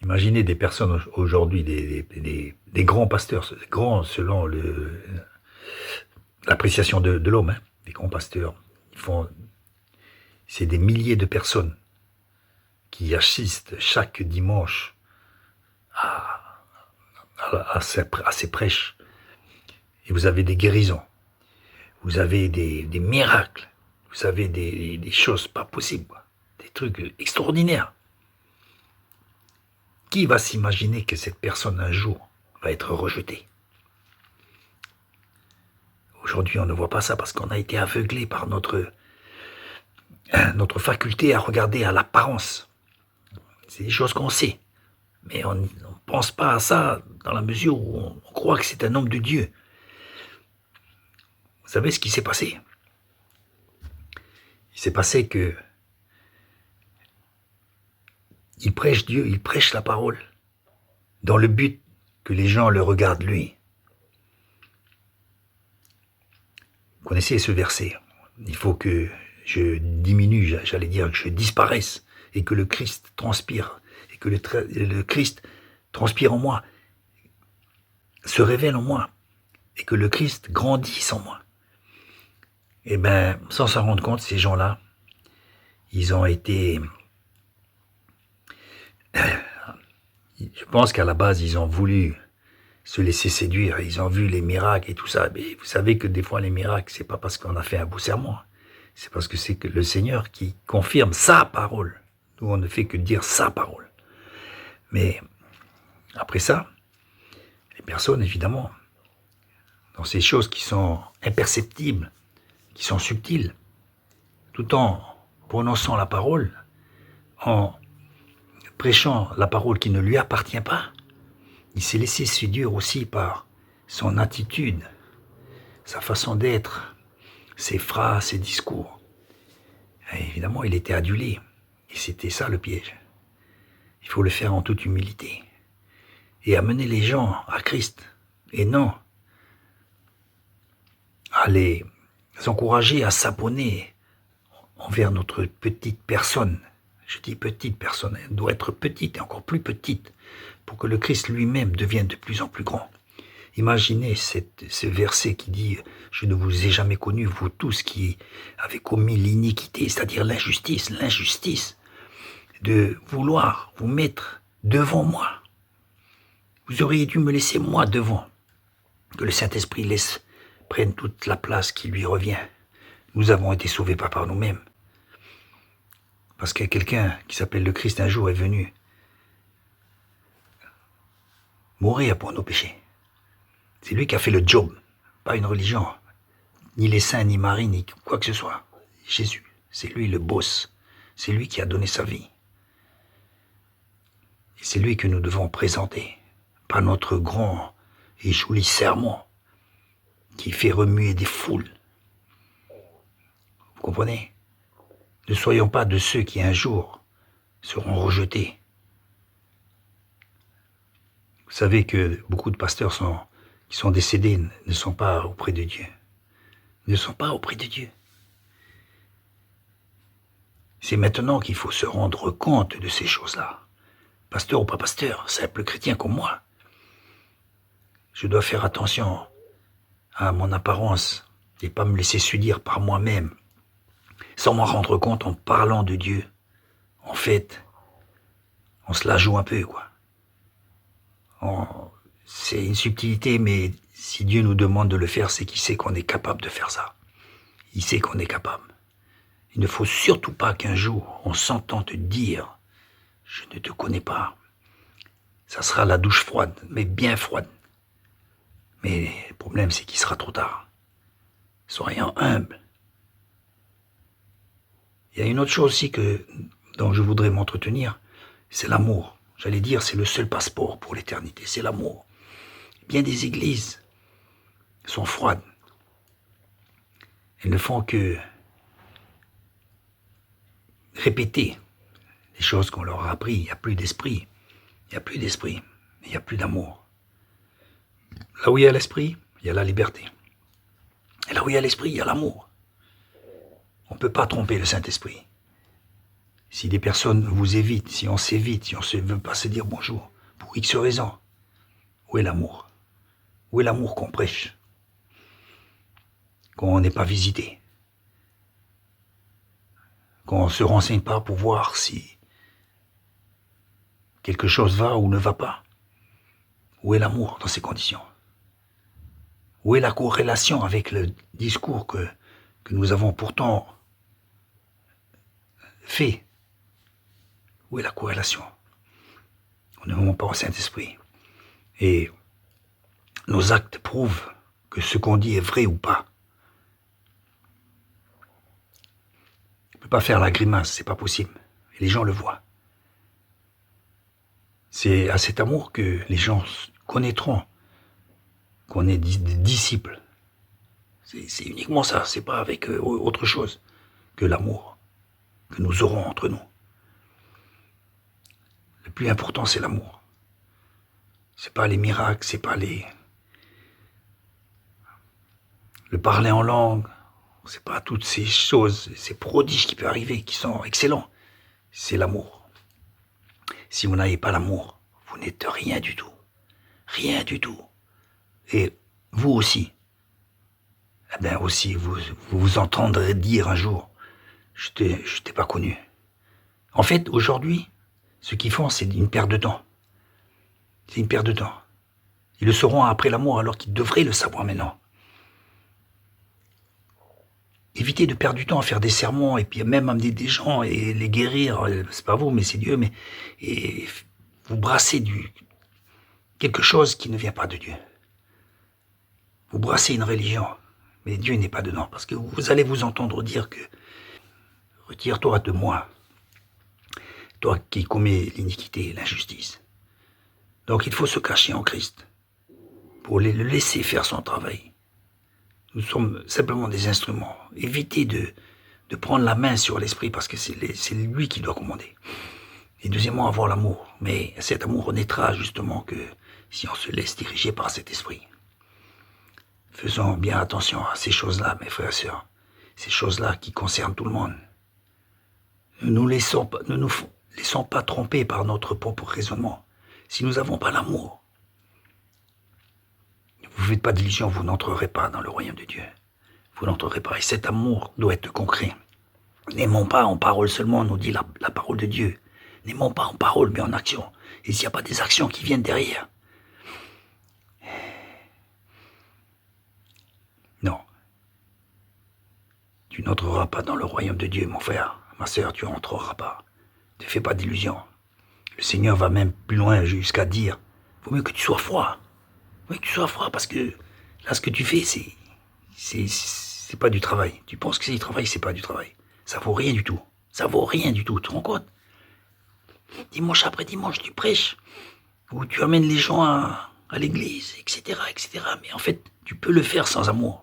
Imaginez des personnes aujourd'hui, des grands pasteurs, grands selon l'appréciation de l'homme, hein, des grands pasteurs. C'est des milliers de personnes qui assistent chaque dimanche à ces prêches. Et vous avez des guérisons, vous avez des miracles, vous avez des choses pas possibles, des trucs extraordinaires. Qui va s'imaginer que cette personne un jour va être rejetée? Aujourd'hui, on ne voit pas ça parce qu'on a été aveuglé par notre faculté à regarder à l'apparence. C'est des choses qu'on sait, mais on ne pense pas à ça dans la mesure où on croit que c'est un homme de Dieu. Vous savez ce qui s'est passé? Il s'est passé que il prêche Dieu, il prêche la parole, dans le but que les gens le regardent lui. Vous connaissez ce verset? Il faut que je diminue, j'allais dire que je disparaisse, et que le Christ transpire, et que le Christ transpire en moi, se révèle en moi, et que le Christ grandisse en moi. Eh bien, sans s'en rendre compte, ces gens-là, ils ont été... Je pense qu'à la base, ils ont voulu se laisser séduire. Ils ont vu les miracles et tout ça. Mais vous savez que des fois, les miracles, c'est pas parce qu'on a fait un beau sermon. C'est parce que c'est que le Seigneur qui confirme sa parole. Nous, on ne fait que dire sa parole. Mais après ça, les personnes, évidemment, dans ces choses qui sont imperceptibles, qui sont subtiles, tout en prononçant la parole, en prêchant la parole qui ne lui appartient pas, il s'est laissé séduire aussi par son attitude, sa façon d'être, ses phrases, ses discours. Et évidemment, il était adulé. Et c'était ça le piège. Il faut le faire en toute humilité. Et amener les gens à Christ. Et non à les encourager à s'abonner envers notre petite personne. Je dis petite personne, elle doit être petite et encore plus petite pour que le Christ lui-même devienne de plus en plus grand. Imaginez ce verset qui dit « Je ne vous ai jamais connu, vous tous qui avez commis l'iniquité, c'est-à-dire l'injustice de vouloir vous mettre devant moi. Vous auriez dû me laisser moi devant. Que le Saint-Esprit prenne toute la place qui lui revient. Nous avons été sauvés pas par nous-mêmes. Parce que quelqu'un qui s'appelle le Christ un jour est venu mourir pour nos péchés. C'est lui qui a fait le job, pas une religion, ni les saints, ni Marie, ni quoi que ce soit. Jésus, c'est lui le boss, c'est lui qui a donné sa vie. Et c'est lui que nous devons présenter, pas notre grand et joli sermon qui fait remuer des foules. Vous comprenez? Ne soyons pas de ceux qui un jour seront rejetés. Vous savez que beaucoup de pasteurs qui sont décédés ne sont pas auprès de Dieu. Ils ne sont pas auprès de Dieu. C'est maintenant qu'il faut se rendre compte de ces choses-là. Pasteur ou pas pasteur, simple chrétien comme moi. Je dois faire attention à mon apparence et pas me laisser séduire par moi-même, sans m'en rendre compte en parlant de Dieu. En fait, on se la joue un peu, quoi. C'est une subtilité, mais si Dieu nous demande de le faire, c'est qu'il sait qu'on est capable de faire ça. Il sait qu'on est capable. Il ne faut surtout pas qu'un jour, on s'entende dire « Je ne te connais pas ». Ça sera la douche froide, mais bien froide. Mais le problème, c'est qu'il sera trop tard. Soyons humbles. Il y a une autre chose aussi dont je voudrais m'entretenir, c'est l'amour. J'allais dire, c'est le seul passeport pour l'éternité, c'est l'amour. Bien des églises sont froides. Elles ne font que répéter les choses qu'on leur a appris. Il n'y a plus d'esprit. Il n'y a plus d'esprit. Il n'y a plus d'amour. Là où il y a l'esprit, il y a la liberté. Et là où il y a l'esprit, il y a l'amour. On ne peut pas tromper le Saint-Esprit. Si des personnes vous évitent, si on s'évite, si on ne veut pas se dire bonjour, pour X raisons, où est l'amour? Où est l'amour qu'on prêche? Qu'on n'est pas visité? Qu'on ne se renseigne pas pour voir si quelque chose va ou ne va pas? Où est l'amour dans ces conditions? Où est la corrélation avec le discours que nous avons pourtant fait? Où est la corrélation? On ne ment pas au Saint-Esprit. Et nos actes prouvent que ce qu'on dit est vrai ou pas. On ne peut pas faire la grimace, c'est pas possible. Et les gens le voient. C'est à cet amour que les gens connaîtront qu'on est des disciples. C'est uniquement ça, c'est pas avec autre chose que l'amour que nous aurons entre nous. Le plus important, c'est l'amour. C'est pas les miracles, c'est pas le parler en langue, c'est pas toutes ces choses, ces prodiges qui peuvent arriver, qui sont excellents. C'est l'amour. Si vous n'avez pas l'amour, vous n'êtes rien du tout. Rien du tout. Et vous aussi, eh bien aussi, vous entendrez dire un jour, je t'ai pas connu. En fait, aujourd'hui, ce qu'ils font, c'est une perte de temps. C'est une perte de temps. Ils le sauront après l'amour, alors qu'ils devraient le savoir maintenant. Évitez de perdre du temps à faire des sermons et puis même amener des gens et les guérir. C'est pas vous, mais c'est Dieu. Mais et vous brassez quelque chose qui ne vient pas de Dieu. Vous brassez une religion, mais Dieu n'est pas dedans. Parce que vous allez vous entendre dire que retire-toi de moi, toi qui commets l'iniquité et l'injustice. Donc il faut se cacher en Christ pour le laisser faire son travail. Nous sommes simplement des instruments. Évitez de prendre la main sur l'esprit parce que c'est lui qui doit commander. Et deuxièmement, avoir l'amour. Mais cet amour naîtra justement que si on se laisse diriger par cet esprit. Faisons bien attention à ces choses-là, mes frères et sœurs. Ces choses-là qui concernent tout le monde. Ne nous laissons pas tromper par notre propre raisonnement. Si nous n'avons pas l'amour, vous ne faites pas d'illusion, vous n'entrerez pas dans le royaume de Dieu. Vous n'entrerez pas. Et cet amour doit être concret. N'aimons pas en parole seulement, nous dit la parole de Dieu. N'aimons pas en parole, mais en action. Et s'il n'y a pas des actions qui viennent derrière, non. Tu n'entreras pas dans le royaume de Dieu, mon frère. Ma sœur, tu n'entreras pas. Ne fais pas d'illusions. Le Seigneur va même plus loin jusqu'à dire, vaut mieux que tu sois froid. Oui, que tu sois froid, parce que là, ce que tu fais, c'est pas du travail. Tu penses que c'est du travail, c'est pas du travail. Ça vaut rien du tout. Ça vaut rien du tout, tu te rends compte? Dimanche après dimanche, tu prêches, ou tu amènes les gens à l'église, etc., etc. Mais en fait, tu peux le faire sans amour.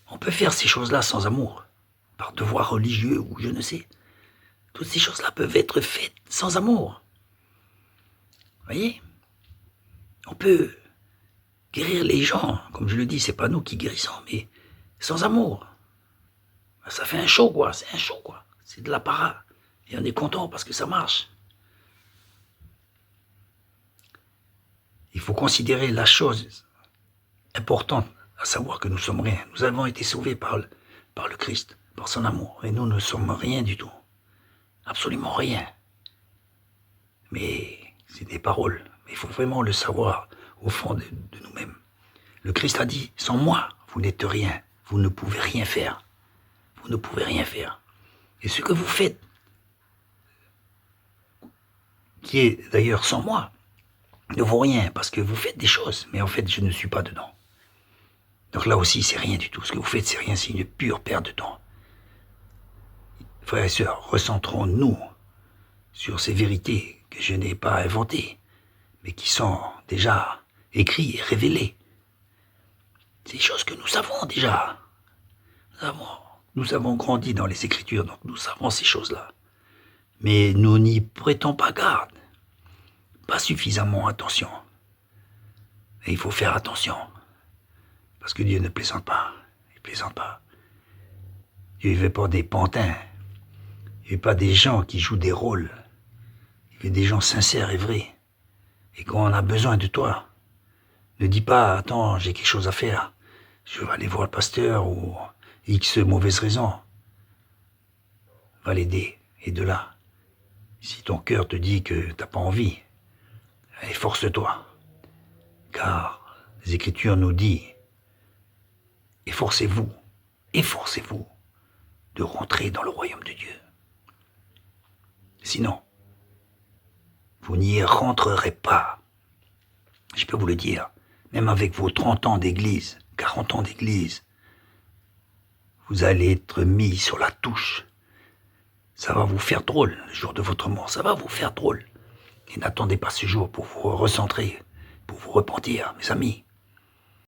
On peut faire ces choses-là sans amour, par devoir religieux ou je ne sais. Toutes ces choses-là peuvent être faites sans amour. Vous voyez? On peut guérir les gens, comme je le dis, c'est pas nous qui guérissons, mais sans amour. Ça fait un show, quoi, c'est un show, quoi. C'est de l'apparat. Et on est content parce que ça marche. Il faut considérer la chose importante, à savoir que nous sommes rien. Nous avons été sauvés par le Christ, par son amour. Et nous ne sommes rien du tout. Absolument rien. Mais c'est des paroles. Mais il faut vraiment le savoir au fond de nous-mêmes. Le Christ a dit, sans moi, vous n'êtes rien. Vous ne pouvez rien faire. Vous ne pouvez rien faire. Et ce que vous faites, qui est d'ailleurs sans moi, ne vaut rien, parce que vous faites des choses, mais en fait, je ne suis pas dedans. Donc là aussi, c'est rien du tout. Ce que vous faites, c'est rien, c'est une pure perte de temps. Frères et sœurs, recentrons-nous sur ces vérités que je n'ai pas inventées, mais qui sont déjà écrites et révélées. Ces choses que nous savons déjà. Nous avons grandi dans les Écritures, donc nous savons ces choses-là. Mais nous n'y prêtons pas garde. Pas suffisamment attention. Et il faut faire attention. Parce que Dieu ne plaisante pas. Il ne plaisante pas. Dieu ne veut pas des pantins. Il veux pas des gens qui jouent des rôles. Je veux des gens sincères et vrais. Et quand on a besoin de toi, ne dis pas, attends, j'ai quelque chose à faire. Je vais aller voir le pasteur ou X mauvaise raison. Va l'aider. Et de là, si ton cœur te dit que t'as pas envie, efforce-toi. Car les Écritures nous disent, efforcez-vous de rentrer dans le royaume de Dieu. Sinon, vous n'y rentrerez pas. Je peux vous le dire, même avec vos 30 ans d'église, 40 ans d'église, vous allez être mis sur la touche. Ça va vous faire drôle, le jour de votre mort, ça va vous faire drôle. Et n'attendez pas ce jour pour vous recentrer, pour vous repentir, mes amis.